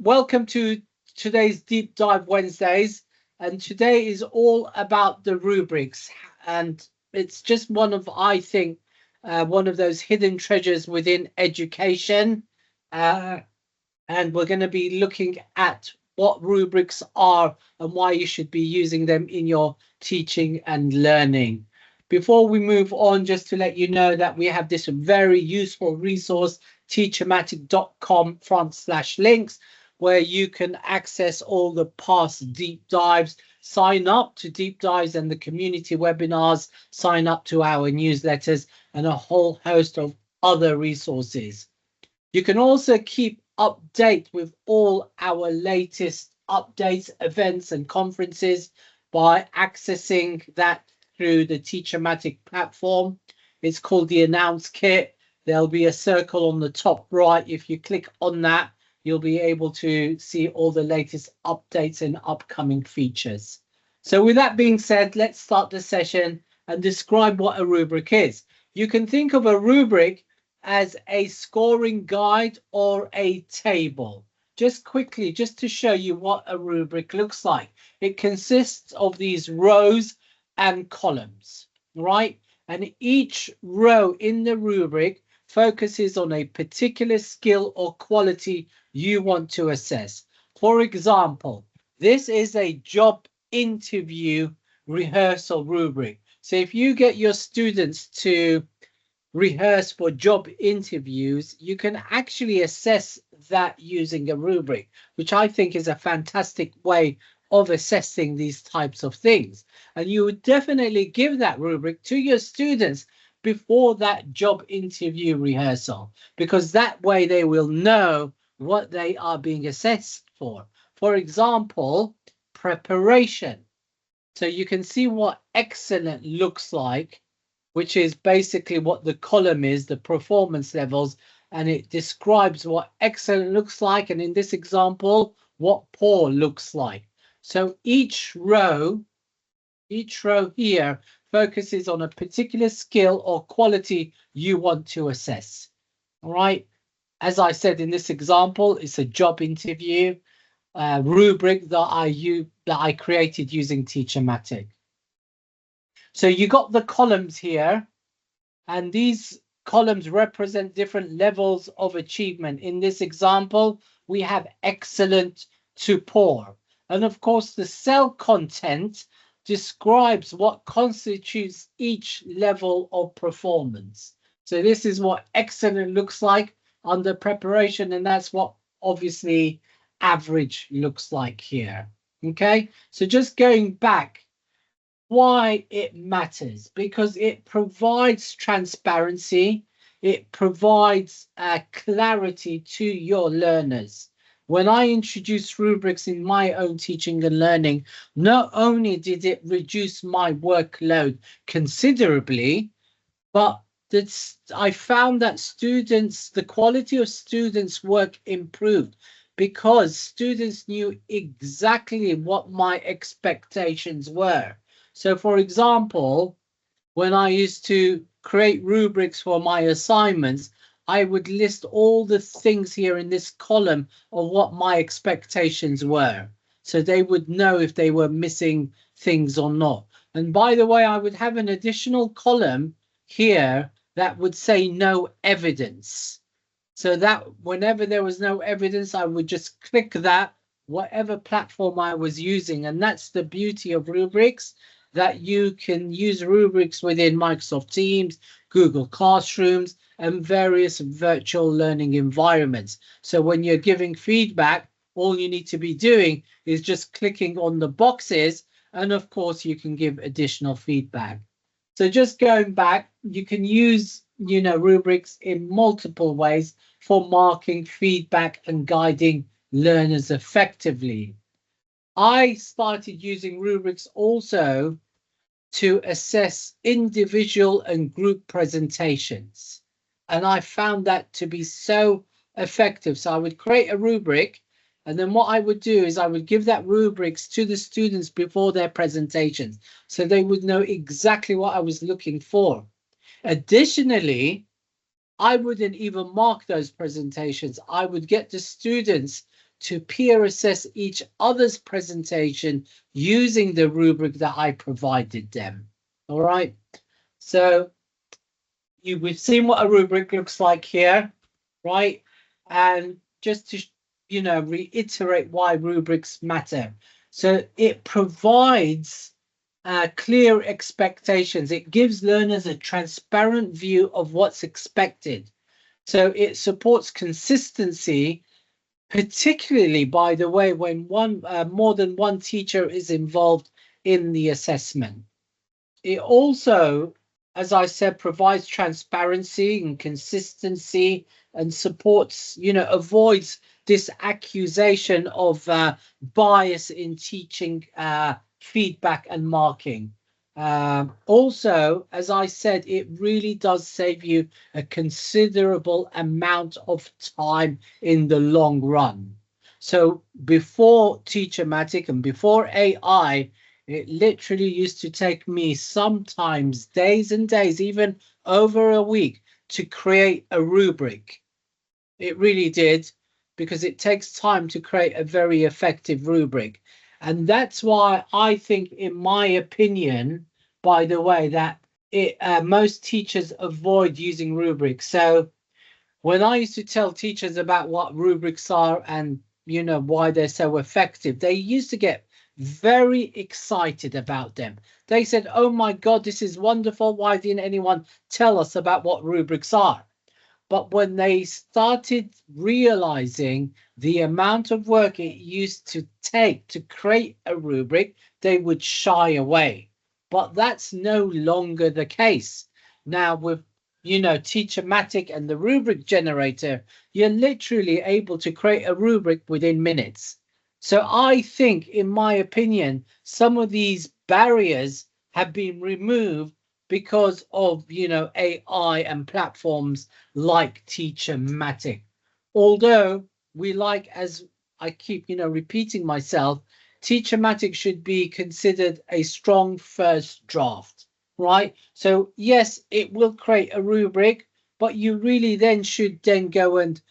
welcome to today's Deep Dive Wednesdays. And today is all about the rubrics. And it's just one of, I think, one of those hidden treasures within education. And we're going to be looking at what rubrics are and why you should be using them in your teaching and learning. Before we move on, just to let you know that we have this very useful resource, TeacherMatic.com/links, where you can access all the past deep dives, sign up to deep dives and the community webinars, sign up to our newsletters, and a whole host of other resources. You can also keep update with all our latest updates, events, and conferences by accessing that through the TeacherMatic platform. It's called the Announce Kit. There'll be a circle on the top right. If you click on that, you'll be able to see all the latest updates and upcoming features. So with that being said, let's start the session and describe what a rubric is. You can think of a rubric as a scoring guide or a table. Just quickly, just to show you what a rubric looks like. It consists of these rows and columns, right? And each row in the rubric focuses on a particular skill or quality you want to assess. For example, this is a job interview rehearsal rubric. So if you get your students to rehearse for job interviews, you can actually assess that using a rubric, which I think is a fantastic way of assessing these types of things. And you would definitely give that rubric to your students before that job interview rehearsal, because that way they will know what they are being assessed for. For example, preparation. So you can see what excellent looks like, which is basically what the column is, the performance levels, and it describes what excellent looks like, and in this example, what poor looks like. So each row here focuses on a particular skill or quality you want to assess. All right. As I said in this example, it's a job interview rubric that I created using TeacherMatic. So you got the columns here, and these columns represent different levels of achievement. In this example, we have excellent to poor. And of course, the cell content describes what constitutes each level of performance. So this is what excellent looks like under preparation, and that's what obviously average looks like here. Okay, so just going back, why it matters, because it provides transparency, it provides clarity to your learners. When I introduced rubrics in my own teaching and learning, not only did it reduce my workload considerably, but I found that the quality of students' work improved, because students knew exactly what my expectations were. So, for example, when I used to create rubrics for my assignments, I would list all the things here in this column of what my expectations were, so they would know if they were missing things or not. And by the way, I would have an additional column here that would say no evidence, so that whenever there was no evidence, I would just click that, whatever platform I was using. And that's the beauty of rubrics, that you can use rubrics within Microsoft Teams, Google Classrooms, and various virtual learning environments. So when you're giving feedback, all you need to be doing is just clicking on the boxes, and of course you can give additional feedback. So just going back, you can use, rubrics in multiple ways for marking feedback and guiding learners effectively. I started using rubrics also to assess individual and group presentations, and I found that to be so effective. So I would create a rubric, and then what I would do is I would give that rubrics to the students before their presentations, so they would know exactly what I was looking for. Additionally, I wouldn't even mark those presentations. I would get the students to peer assess each other's presentation using the rubric that I provided them. All right. So we've seen what a rubric looks like here, right? And just to, reiterate why rubrics matter. So it provides clear expectations. It gives learners a transparent view of what's expected. So it supports consistency, particularly, by the way, when more than one teacher is involved in the assessment. It also, as I said, provides transparency and consistency and supports, avoids this accusation of bias in teaching feedback and marking. Also, as I said, it really does save you a considerable amount of time in the long run. So before TeacherMatic and before AI, it literally used to take me sometimes days and days, even over a week, to create a rubric. It really did, because it takes time to create a very effective rubric. And that's why I think, in my opinion, by the way, that most teachers avoid using rubrics. So when I used to tell teachers about what rubrics are and, why they're so effective, they used to get very excited about them. They said, oh my God, this is wonderful. Why didn't anyone tell us about what rubrics are? But when they started realizing the amount of work it used to take to create a rubric, they would shy away. But that's no longer the case. Now with, TeacherMatic and the rubric generator, you're literally able to create a rubric within minutes. So I think, in my opinion, some of these barriers have been removed because of, AI and platforms like TeacherMatic. Although we like, as I keep, repeating myself, TeacherMatic should be considered a strong first draft, right? So yes, it will create a rubric, but you really then should then go and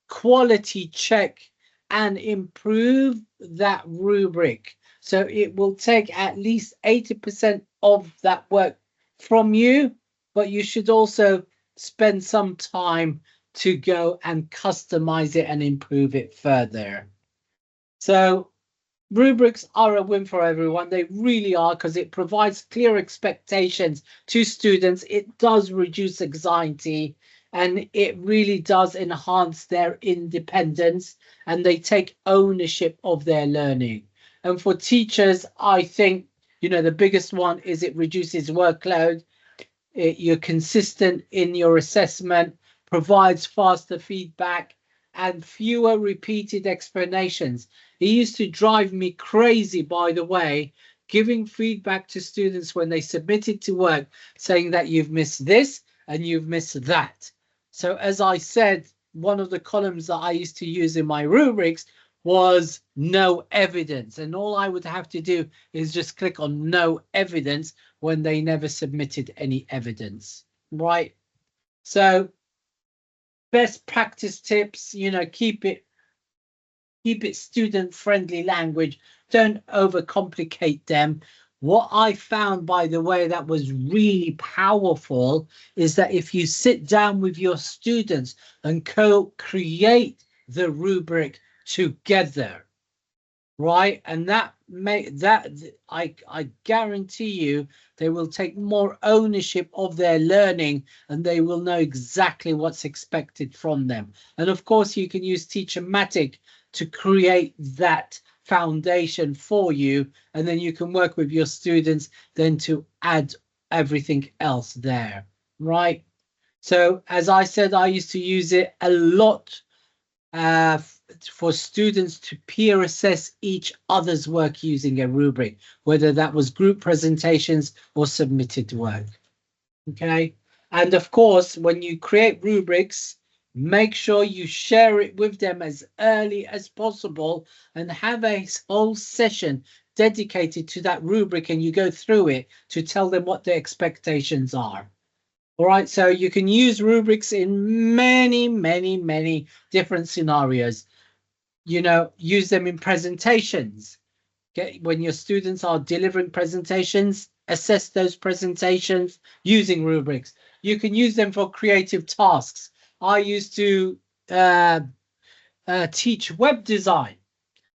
quality check and improve that rubric. So it will take at least 80% of that work from you, but you should also spend some time to go and customize it and improve it further. So rubrics are a win for everyone. They really are, because it provides clear expectations to students. It does reduce anxiety, and it really does enhance their independence, and they take ownership of their learning. And for teachers, I think, the biggest one is it reduces workload. You're consistent in your assessment, provides faster feedback, and fewer repeated explanations. It used to drive me crazy, by the way, giving feedback to students when they submitted to work, saying that you've missed this and you've missed that. So as I said, one of the columns that I used to use in my rubrics was no evidence. And all I would have to do is just click on no evidence when they never submitted any evidence, right? So best practice tips, keep it student friendly language. Don't overcomplicate them. What I found, by the way, that was really powerful is that if you sit down with your students and co-create the rubric together, right? And I guarantee you they will take more ownership of their learning, and they will know exactly what's expected from them. And of course, you can use TeacherMatic to create that foundation for you, and then you can work with your students then to add everything else there, right? So as I said, I used to use it a lot for students to peer assess each other's work using a rubric, whether that was group presentations or submitted work. Okay. And of course, when you create rubrics, make sure you share it with them as early as possible and have a whole session dedicated to that rubric, and you go through it to tell them what their expectations are. All right, so you can use rubrics in many, many, many different scenarios. use them in presentations. Okay, when your students are delivering presentations, assess those presentations using rubrics. You can use them for creative tasks. I used to teach web design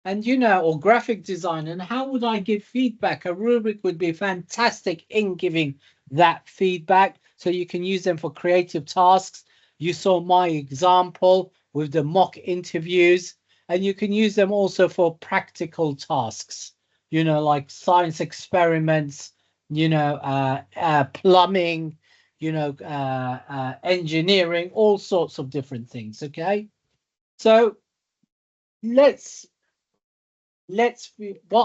and, or graphic design. And how would I give feedback? A rubric would be fantastic in giving that feedback. So you can use them for creative tasks. You saw my example with the mock interviews, and you can use them also for practical tasks, like science experiments, plumbing, engineering, all sorts of different things. Okay. So what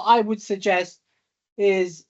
I would suggest is,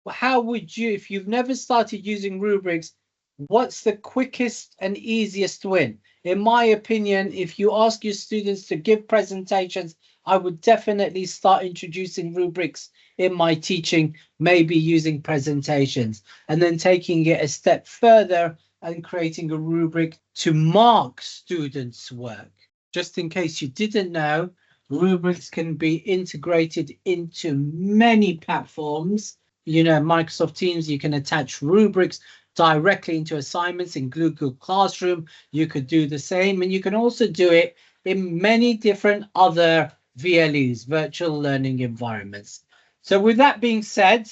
how would you, if you've never started using rubrics, what's the quickest and easiest win? In my opinion, if you ask your students to give presentations, I would definitely start introducing rubrics in my teaching, maybe using presentations, and then taking it a step further and creating a rubric to mark students' work. Just in case you didn't know, rubrics can be integrated into many platforms. Microsoft Teams, you can attach rubrics directly into assignments in Google Classroom. You could do the same, and you can also do it in many different other VLEs, virtual learning environments. So with that being said,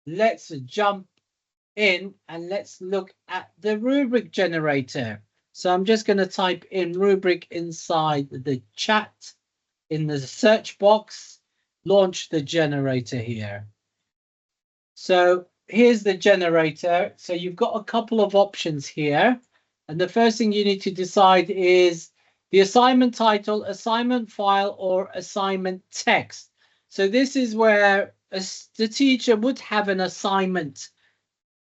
let's jump in and let's look at the rubric generator. So I'm just going to type in rubric inside the chat, in the search box, launch the generator here. So here's the generator. So you've got a couple of options here. And the first thing you need to decide is the assignment title, assignment file, or assignment text. So this is where the teacher would have an assignment,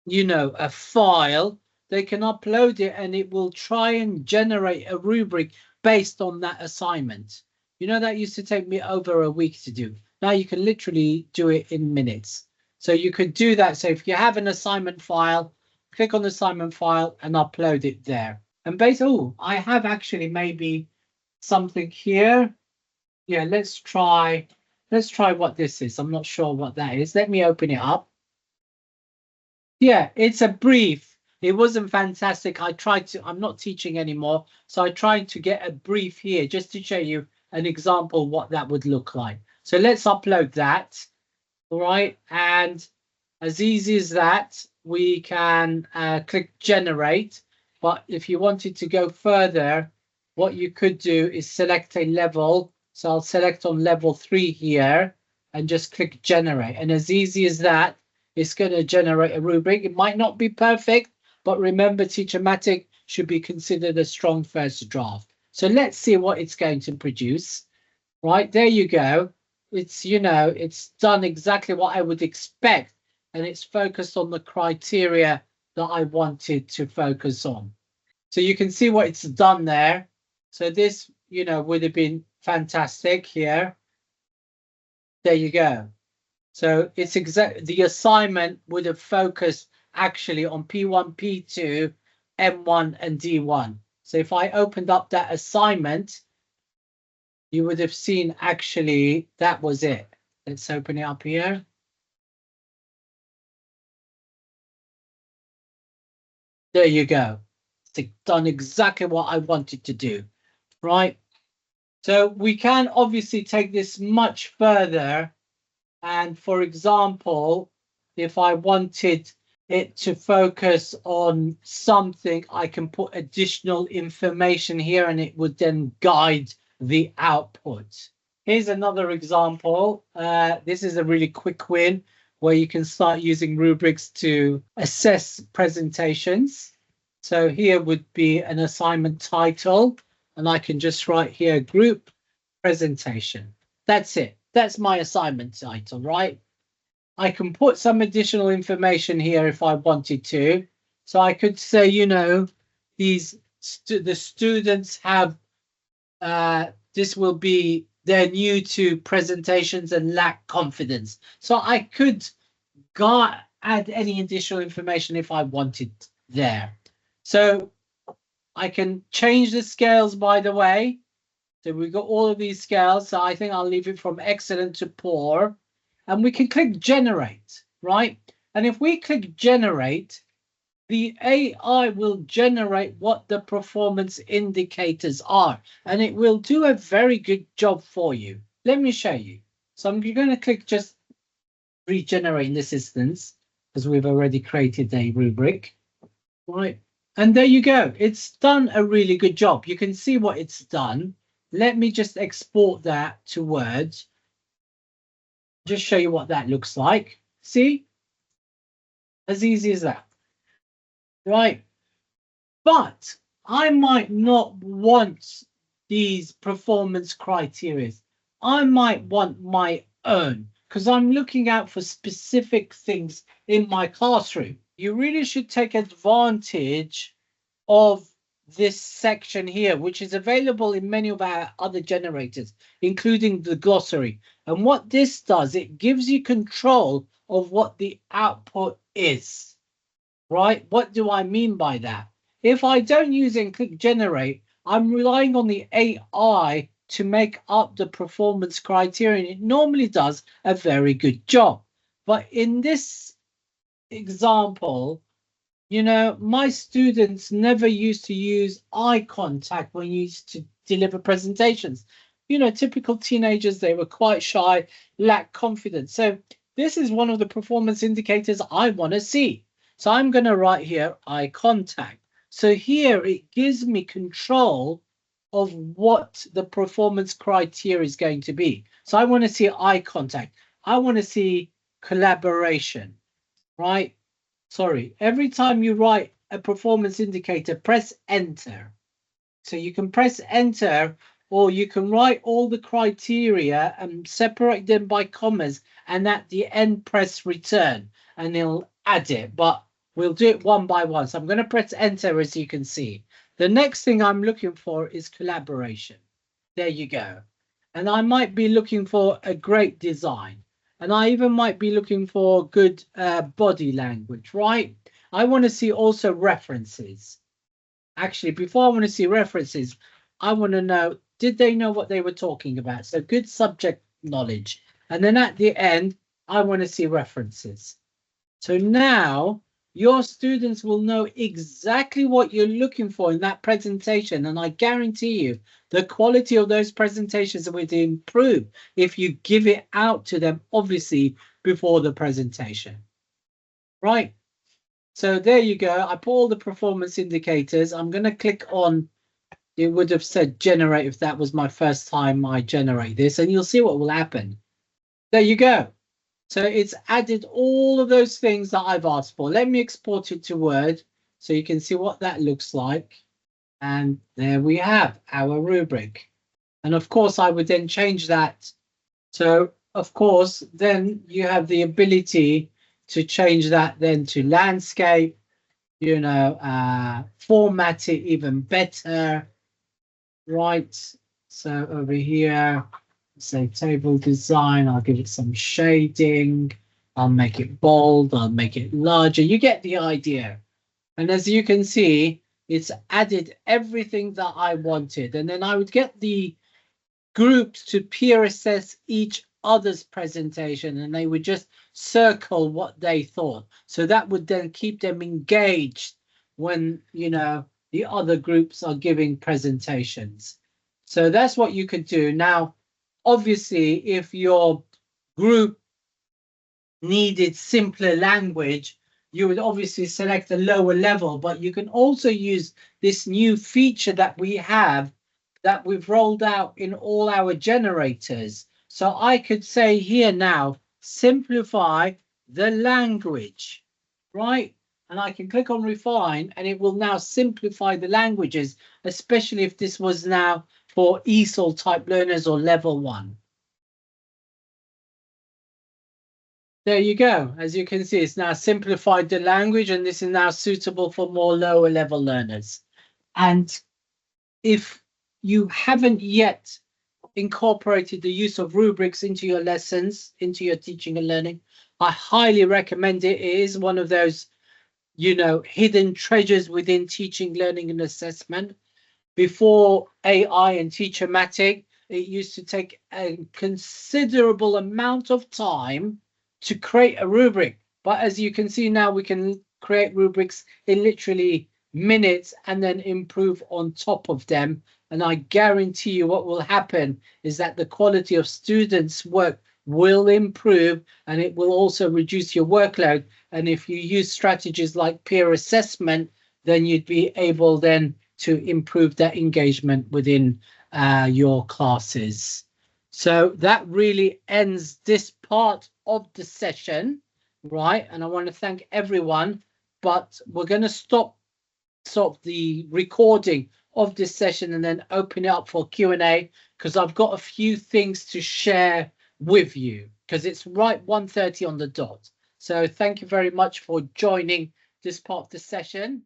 a file. They can upload it and it will try and generate a rubric based on that assignment. That used to take me over a week to do. Now you can literally do it in minutes. So you could do that. So if you have an assignment file, click on the assignment file and upload it there. And basically, I have actually maybe something here. Yeah, let's try what this is. I'm not sure what that is. Let me open it up. Yeah, it's a brief. It wasn't fantastic. I'm not teaching anymore. So I tried to get a brief here just to show you an example what that would look like. So let's upload that. All right. And as easy as that, we can click generate. But if you wanted to go further, what you could do is select a level. So I'll select on level 3 here and just click generate. And as easy as that, it's going to generate a rubric. It might not be perfect, but remember, TeacherMatic should be considered a strong first draft. So let's see what it's going to produce. Right, there you go. It's, it's done exactly what I would expect. And it's focused on the criteria that I wanted to focus on. So you can see what it's done there. So this, would have been fantastic here. There you go. So it's the assignment would have focused actually on P1, P2, M1, and D1. So if I opened up that assignment, you would have seen actually that was it. Let's open it up here. There you go. It's done exactly what I wanted to do, right? So we can obviously take this much further. And for example, if I wanted it to focus on something, I can put additional information here and it would then guide the output. Here's another example. This is a really quick win where you can start using rubrics to assess presentations. So here would be an assignment title, and I can just write here group presentation. That's it. That's my assignment title, right? I can put some additional information here if I wanted to. So I could say, the students have, this will be, they're new to presentations and lack confidence. So I could add any additional information if I wanted there. So I can change the scales, by the way. So we've got all of these scales. So I think I'll leave it from excellent to poor. And we can click generate, right? And if we click generate, the AI will generate what the performance indicators are. And it will do a very good job for you. Let me show you. So I'm going to click just regenerate in this instance, because we've already created a rubric, right? And there you go. It's done a really good job. You can see what it's done. Let me just export that to Word. Just show you what that looks like. See? As easy as that. Right? But I might not want these performance criteria. I might want my own, because I'm looking out for specific things in my classroom. You really should take advantage of this section here, which is available in many of our other generators, including the glossary. And what this does, it gives you control of what the output is, right? What do I mean by that? If I don't use and click generate, I'm relying on the AI to make up the performance criterion. It normally does a very good job. But in this example, you know, my students never used to use eye contact when used to deliver presentations. You know, typical teenagers, they were quite shy, lacked confidence. So this is one of the performance indicators I want to see. So I'm going to write here eye contact. So here it gives me control of what the performance criteria is going to be. So I want to see eye contact. I want to see collaboration, right? Sorry, every time you write a performance indicator, press enter. So you can press enter, or you can write all the criteria and separate them by commas, and at the end press return, and it'll add it. But we'll do it one by one. So I'm going to press enter, as you can see. The next thing I'm looking for is collaboration. There you go. And I might be looking for a great design. And I even might be looking for good body language, right? I want to see also references. Actually, before I want to see references, I want to know, did they know what they were talking about? So good subject knowledge. And then at the end, I want to see references. So now your students will know exactly what you're looking for in that presentation. And I guarantee you, the quality of those presentations will improve if you give it out to them, obviously, before the presentation. Right. So there you go. I put all the performance indicators. I'm going to click on, it would have said generate if that was my first time I generate this, and you'll see what will happen. There you go. So it's added all of those things that I've asked for. Let me export it to Word so you can see what that looks like. And there we have our rubric. And of course, I would then change that. So, of course, then you have the ability to change that then to landscape, you know, format it even better, right? So over here, say table design, I'll give it some shading, I'll make it bold, I'll make it larger. You get the idea. And as you can see, it's added everything that I wanted. And then I would get the groups to peer assess each other's presentation, and they would just circle what they thought. So that would then keep them engaged when, you know, the other groups are giving presentations. So that's what you could do. Now, obviously, if your group needed simpler language, you would obviously select a lower level, but you can also use this new feature that we have that we've rolled out in all our generators. So I could say here now, simplify the language, right? And I can click on refine, and it will now simplify the languages, especially if this was now for ESOL type learners or level 1. There you go. As you can see, it's now simplified the language, and this is now suitable for more lower level learners. And if you haven't yet incorporated the use of rubrics into your lessons, into your teaching and learning, I highly recommend it. It is one of those, you know, hidden treasures within teaching, learning, and assessment. before AI and TeacherMatic, it used to take a considerable amount of time to create a rubric. But as you can see now, we can create rubrics in literally minutes and then improve on top of them. And I guarantee you what will happen is that the quality of students' work will improve, and it will also reduce your workload. And if you use strategies like peer assessment, then you'd be able then to improve that engagement within your classes. So that really ends this part of the session, right? And I want to thank everyone, but we're going to stop the recording of this session and then open it up for Q&A, because I've got a few things to share with you, because it's right 1:30 on the dot. So thank you very much for joining this part of the session.